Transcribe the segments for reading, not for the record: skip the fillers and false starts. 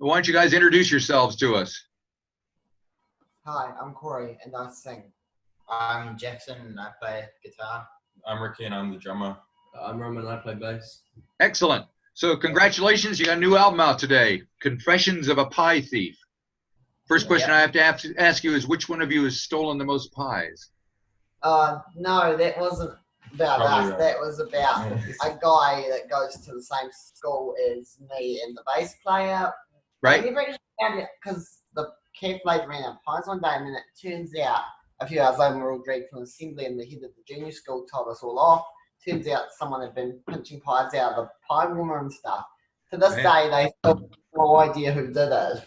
Why don't you guys introduce yourselves to us? Hi, I'm Corey and I sing. I'm Jackson and I play guitar. I'm Ricky and I'm the drummer. I'm Roman and I play bass. Excellent. So congratulations, you got a new album out today, Confessions of a Pie Thief. First question I have to ask you is, which one of you has stolen the most pies? No, that wasn't about Probably us. right. That was about a guy that goes to the same school as me and the bass player. Right? We never actually found it because the cafe ran out of pies one day, and then it turns out a few hours later we were all dragged from assembly and the head of the junior school told us all off. Turns out someone had been pinching pies out of the pie warmer and stuff. To this day, they still have no idea who did it.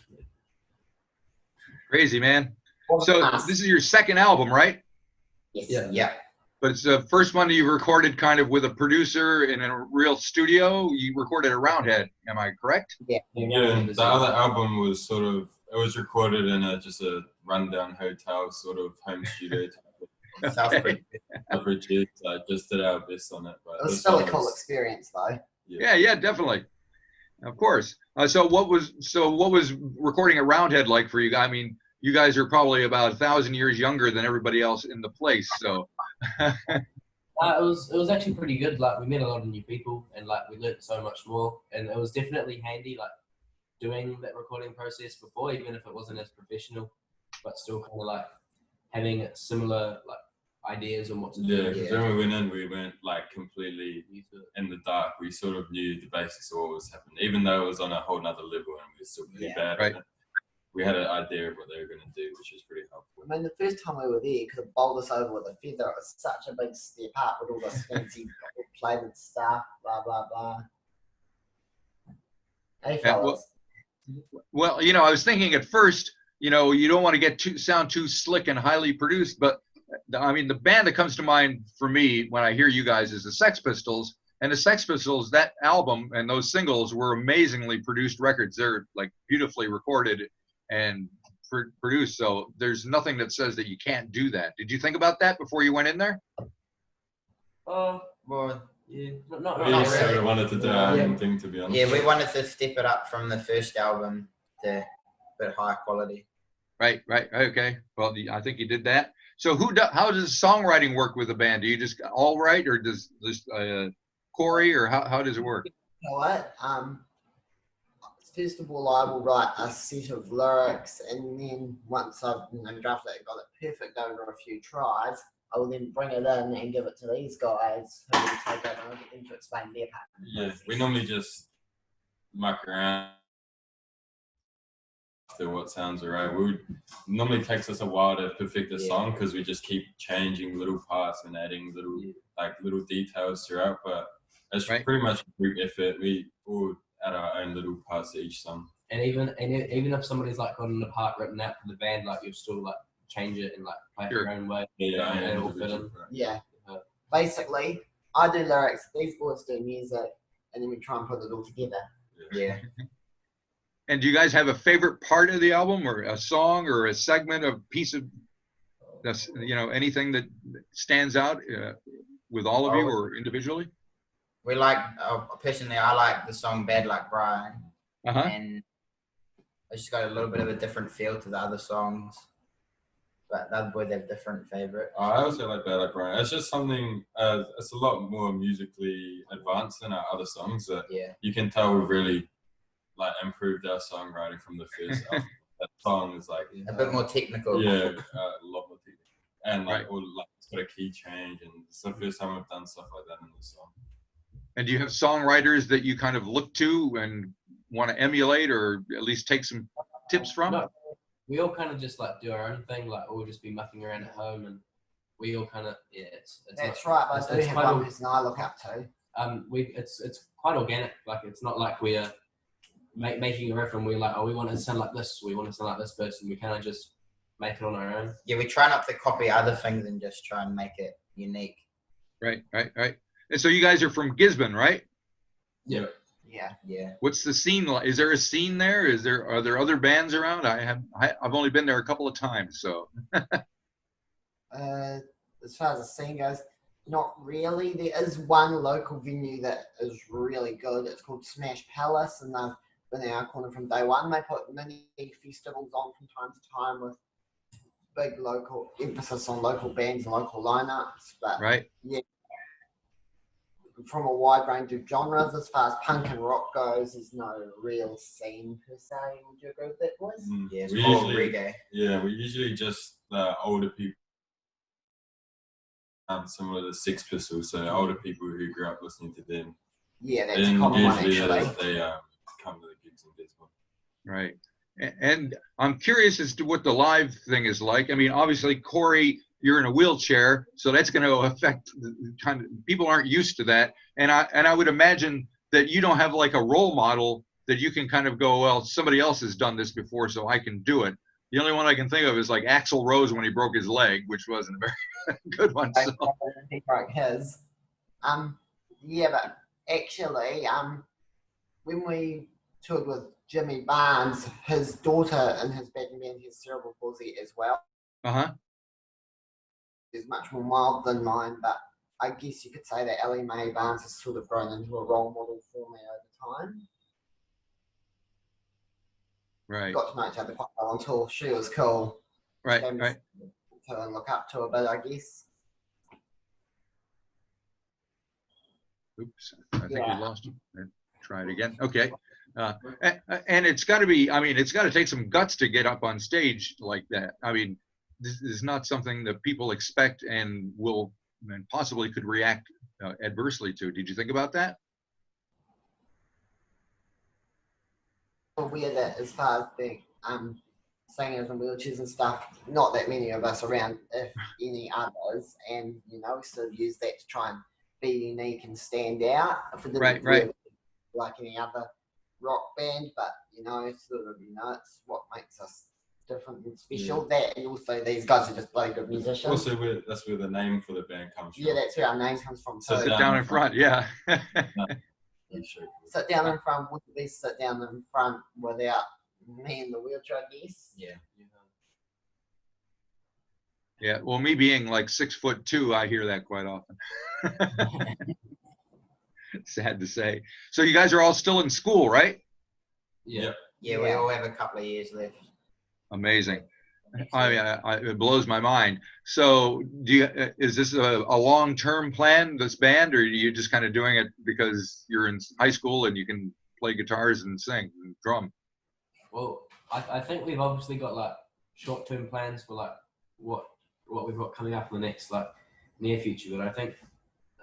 Crazy, man. So this is your second album, right? Yes. Yeah. But it's the first one that you recorded kind of with a producer in a real studio. You recorded at Roundhead, am I correct? Yeah. Yeah, the other album was sort of, it was recorded in just a rundown hotel sort of home studio. Sounds pretty Pretty, I just did our best on it. But It was this still a one cool was- experience, though. Yeah, definitely. Of course. So what was recording at Roundhead like for you? I mean, you guys are probably about 1,000 years younger than everybody else in the place. So It was actually pretty good. Like, we met a lot of new people and like we learned so much more, and it was definitely handy like doing that recording process before, even if it wasn't as professional, but still kind of like having similar like ideas on what to do. Yeah, because when we went in, we weren't like completely in the dark. We sort of knew the basics of what was happening, even though it was on a whole nother level and we were still pretty bad. Right. At it. We had an idea of what they were going to do, which was pretty helpful. I mean, the first time we were there, you could have bowled us over with a feather. It was such a big step up with all this fancy plated stuff, blah, blah, blah. Hey, Yeah, fellas. well, you know, I was thinking at first, you know, you don't want to sound too slick and highly produced, but I mean, the band that comes to mind for me when I hear you guys is the Sex Pistols. And the Sex Pistols, that album and those singles were amazingly produced records. They're like beautifully recorded and produced. So there's nothing that says that you can't do that. Did you think about that before you went in there? well, Yeah, not We not sort really. of wanted to do our own thing, to be honest. yeah, we wanted to step it up from the first album to a bit higher quality. Right. Okay. Well, I think you did that. So how does songwriting work with a band? Do you just all write, or does Corey, or how does it work? You know what? First of all, I will write a set of lyrics, and then once I've drafted it, got it perfect over a few tries, I will then bring it in and give it to these guys who will take it and I'll get them to explain their part. Yeah, we normally just muck around after what sounds alright. Normally takes us a while to perfect a song because we just keep changing little parts and adding little details throughout. But it's pretty much a group effort. We all add our own little parts to each song. And even if somebody's like got a part written out for the band, like you'll still like change it and like play it your own way. Yeah, and it'll fit in. Yeah. Basically, I do lyrics, these boys do music, and then we try and put it all together. Yeah. And do you guys have a favorite part of the album, or a song, or a segment, a piece of, anything that stands out with all of you or individually? We like, personally, I like the song Bad Like Brian. And it's just got a little bit of a different feel to the other songs. But the other boys have different favourites. I also like Bad Like Brian. It's just something, it's a lot more musically advanced than our other songs that you can tell we've really like improved our songwriting from the first album. That song is like a bit more technical. Yeah, a lot more technical. And it's got a key change, and it's the first time we've done stuff like that in the song. And do you have songwriters that you kind of look to and want to emulate, or at least take some tips from? No, we all kind of just like do our own thing. Like we'll just be mucking around at home, and we all kind of That's right. But I do have one person I look up to. It's quite organic. Like it's not like we're making a riff and we're like, oh, we want it to sound like this. We want it to sound like this person. We kind of just make it on our own. Yeah, we try not to copy other things and just try and make it unique. Right. And so you guys are from Gisborne, right? Yeah. Yeah. What's the scene like? Is there a scene there? Are there other bands around? I've only been there a couple of times, so. As far as the scene goes, not really. There is one local venue that is really good. It's called Smash Palace, and they've been our corner from day one. They put mini festivals on from time to time with big local emphasis on local bands and local lineups. But yeah, from a wide range of genres, as far as punk and rock goes, there's no real scene per se. Would you agree with that, boys? Yeah, it's more reggae. Yeah, we usually just older people. Similar to Sex Pistols, so older people who grew up listening to them. Yeah, that's a common one, actually. They come to the gigs in Gisborne. Right. And I'm curious as to what the live thing is like. I mean, obviously, Corey, you're in a wheelchair, so that's going to affect kind of, people aren't used to that. And I would imagine that you don't have like a role model that you can kind of go, well, somebody else has done this before, so I can do it. The only one I can think of is like Axl Rose when he broke his leg, which wasn't a very good one. So. He broke his. Yeah, but actually, when we toured with Jimmy Barnes, his daughter in his backing band has cerebral palsy as well. Is much more mild than mine, but I guess you could say that Ellie Mae Barnes has sort of grown into a role model for me over time. Right. Got to know each other quite well until she was cool. Right. To look up to a bit, I guess. Oops, I think we lost him. Try it again. Okay. And it's got to be, I mean, it's got to take some guts to get up on stage like that. I mean, this is not something that people expect and will and possibly could react adversely to. Did you think about that? Weird that as far as being singers and wheelchairs and stuff, not that many of us around, if any others, and we sort of use that to try and be unique and stand out. If it didn't really like any other rock band, but it's what makes us different and special. Yeah. That, and also these guys are just bloody good musicians. Also, that's where the name for the band comes from. Yeah, that's where our name comes from. Sit down in front, yeah. Sit down in front. Would they sit down in front without me in the wheelchair, I guess? Yeah. Yeah, well, me being like 6'2", I hear that quite often. Sad to say. So you guys are all still in school, right? Yeah, we all have a couple of years left. Amazing. I mean, it blows my mind. So is this a long-term plan, this band, or are you just kind of doing it because you're in high school and you can play guitars and sing and drum? Well, I think we've obviously got like short-term plans for like what we've got coming up in the next like near future, but I think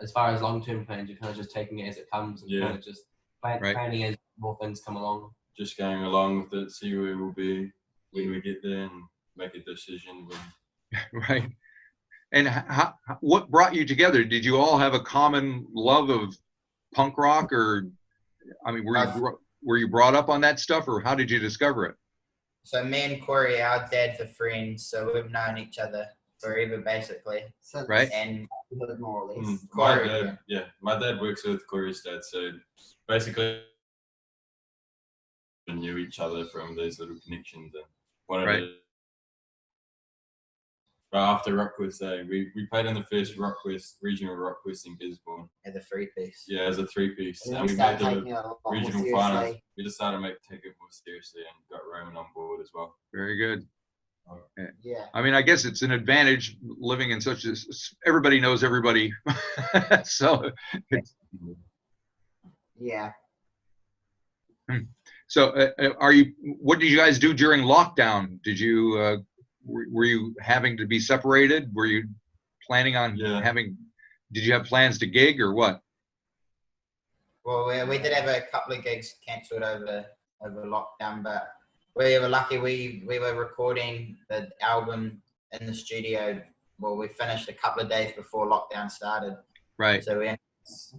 as far as long-term plans, you're kind of just taking it as it comes and kind of just planning as more things come along. Just going along with it, see where we'll be when we get there and make a decision. Right. And what brought you together? Did you all have a common love of punk rock, or I mean, were you brought up on that stuff, or how did you discover it? So me and Corey, our dads are friends, so we've known each other forever, basically. Right. And more or less. My dad works with Corey's dad, so basically we knew each other from those little connections and wanted to. But after Rockquest, we played in the first regional Rockquest in Gisborne. As a 3-piece. Yeah, as a 3-piece. And we made the regional finals. We decided to take it more seriously and got Roman on board as well. Very good. Yeah. I mean, I guess it's an advantage living in such a, everybody knows everybody. So yeah. So what did you guys do during lockdown? Did you were you having to be separated? Were you planning on did you have plans to gig or what? Well, we did have a couple of gigs cancelled over lockdown, but we were lucky. We were recording the album in the studio. Well, we finished a couple of days before lockdown started. Right. So we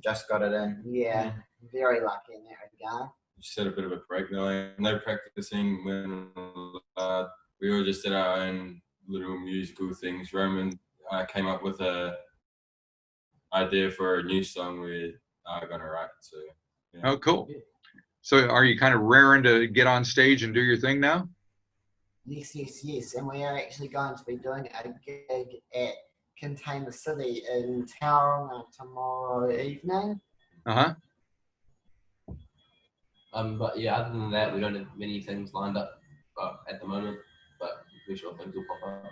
just got it in. Yeah, very lucky in that regard. Just had a bit of a break though. No practicing when we all just did our own little musical things. Roman came up with a idea for a new song we're gonna write. So. Yeah. Oh, cool. So are you kind of raring to get on stage and do your thing now? Yes. And we are actually going to be doing a gig at Container City in Tauranga tomorrow evening. But yeah, other than that, we don't have many things lined up at the moment, but we're sure things will pop up.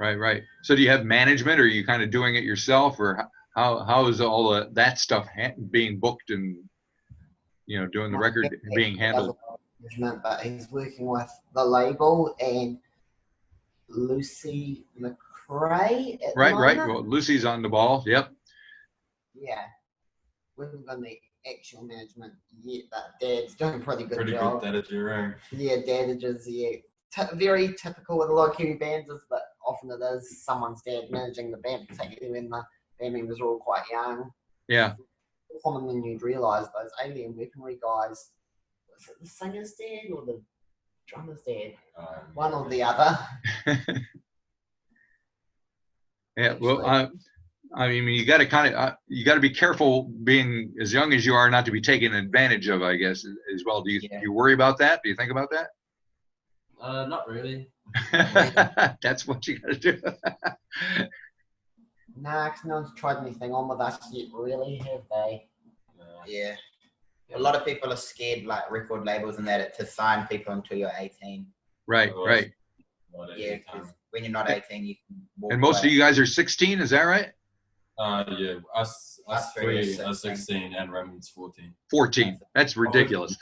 Right. So do you have management, or are you kind of doing it yourself, or how is all that stuff being booked and doing the record being handled? Management, but he's working with the label and Lucy McRae. Right. Well, Lucy's on the ball. Yep. Yeah, we haven't done the actual management yet, but Dad's doing a pretty good job. Pretty good dadager, Yeah, dadages, yeah. Very typical with a lot of Kiwi bands, but often it is someone's dad managing the band, particularly when the band members are all quite young. Yeah. Common than you'd realise, those alien weaponry guys, was it the singer's dad or the drummer's dad? One or the other. Yeah, well, I mean, you got to be careful being as young as you are, not to be taken advantage of, I guess, as well. Do you worry about that? Do you think about that? Not really. That's what you got to do. Nah, because no one's tried anything on with us yet, really, have they? Yeah. A lot of people are scared, like record labels and that, to sign people until you're 18. Right. Yeah, when you're not 18, you can walk And most away. of you guys are 16, is that right? Yeah, us three are 16 and Roman's 14. 14. That's ridiculous.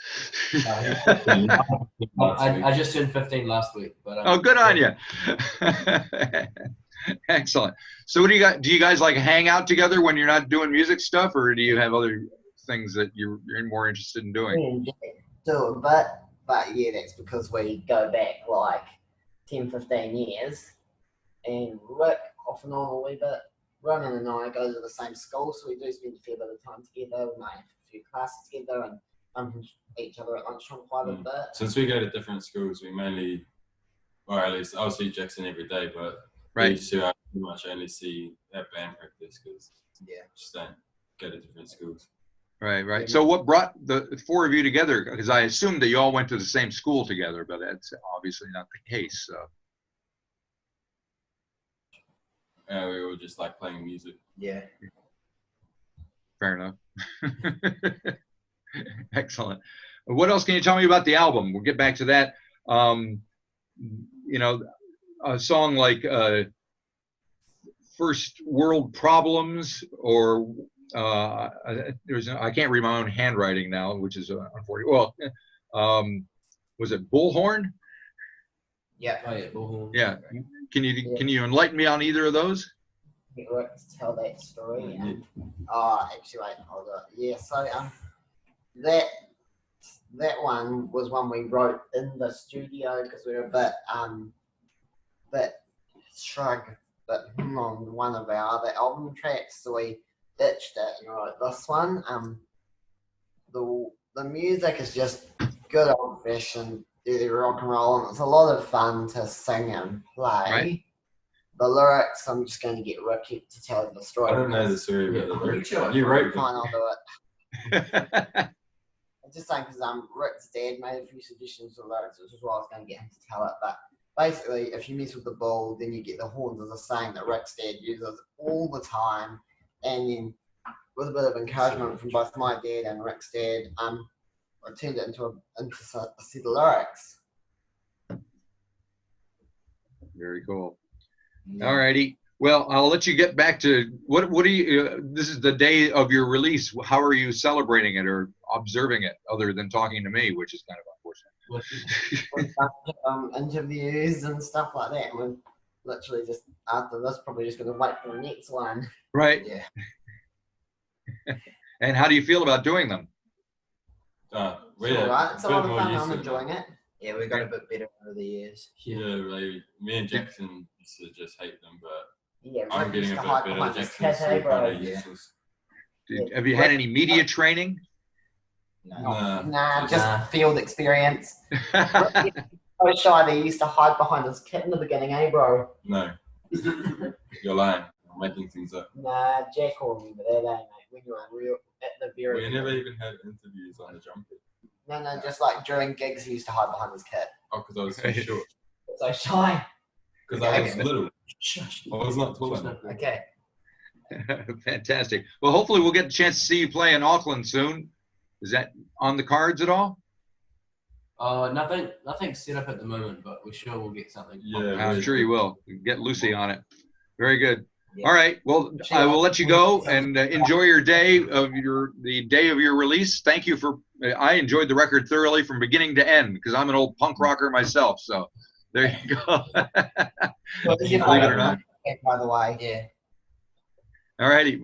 I just turned 15 last week, but oh, good on you. Excellent. So what do you got? Do you guys like hang out together when you're not doing music stuff, or do you have other things that you're more interested in doing? Do it, but yeah, that's because we go back like 10, 15 years, and Rick off and on a wee bit. Ronan and I go to the same school, so we do spend a fair bit of time together. We might have a few classes together and bump into each other at lunchtime quite a bit. Since we go to different schools, we mainly, or at least I'll see Jackson every day, but these two I pretty much only see at band practice because just don't go to different schools. Right. So what brought the four of you together? Because I assumed that you all went to the same school together, but that's obviously not the case. So. We were just like playing music. Yeah. Fair enough. Excellent. What else can you tell me about the album? We'll get back to that. A song like First World Problems, or I can't read my own handwriting now, which is unfortunate. Well, was it Bullhorn? Yeah. Oh, yeah, Bullhorn. Yeah. Can you enlighten me on either of those? It works to tell that story. Actually, wait, hold on. Yeah, so that one was one we wrote in the studio because we were a bit shrug, but on one of our other album tracks, so we ditched it and wrote this one. The music is just good old fashioned dirty rock and roll, and it's a lot of fun to sing and play. Right. The lyrics, I'm just going to get Ricky to tell the story. I don't know the story about the lyrics. You wrote Fine, I'll do it. I'm just saying because Rick's dad made a few suggestions for lyrics, which is why I was going to get him to tell it. But basically, if you mess with the bull, then you get the horns, as a saying that Rick's dad uses all the time. And then with a bit of encouragement from both my dad and Rick's dad, I turned it into a set of lyrics. Very cool. All righty. Well, I'll let you get back to what do you? This is the day of your release. How are you celebrating it or observing it, other than talking to me, which is kind of unfortunate. Interviews and stuff like that. We're literally just after this, probably just going to wait for the next one. Right. Yeah. And how do you feel about doing them? It's all right. It's a lot of fun. I'm enjoying it. Yeah, we got a bit better over the years. Yeah, like me and Jackson used to just hate them, but I'm getting a bit better. Jackson's still kind of useless. Have you had any media training? Nah, just field experience. So shy they used to hide behind his kit in the beginning, bro? No. You're lying. I'm making things up. Nah, Jack will remember that, mate. When you were real at the very We never even had interviews on the drum kit. No, just like during gigs, he used to hide behind his kit. Oh, because I was so short. So shy. Because I was little. I was not tall enough. Okay. Fantastic. Well, hopefully we'll get a chance to see you play in Auckland soon. Is that on the cards at all? Nothing set up at the moment, but we're sure we'll get something. Yeah, I'm sure you will. Get Lucy on it. Very good. Yeah. All right. Well, I will let you go and enjoy your day of the day of your release. Thank you for. I enjoyed the record thoroughly from beginning to end because I'm an old punk rocker myself. So there you go. Believe it or not, by the way. Yeah. All righty.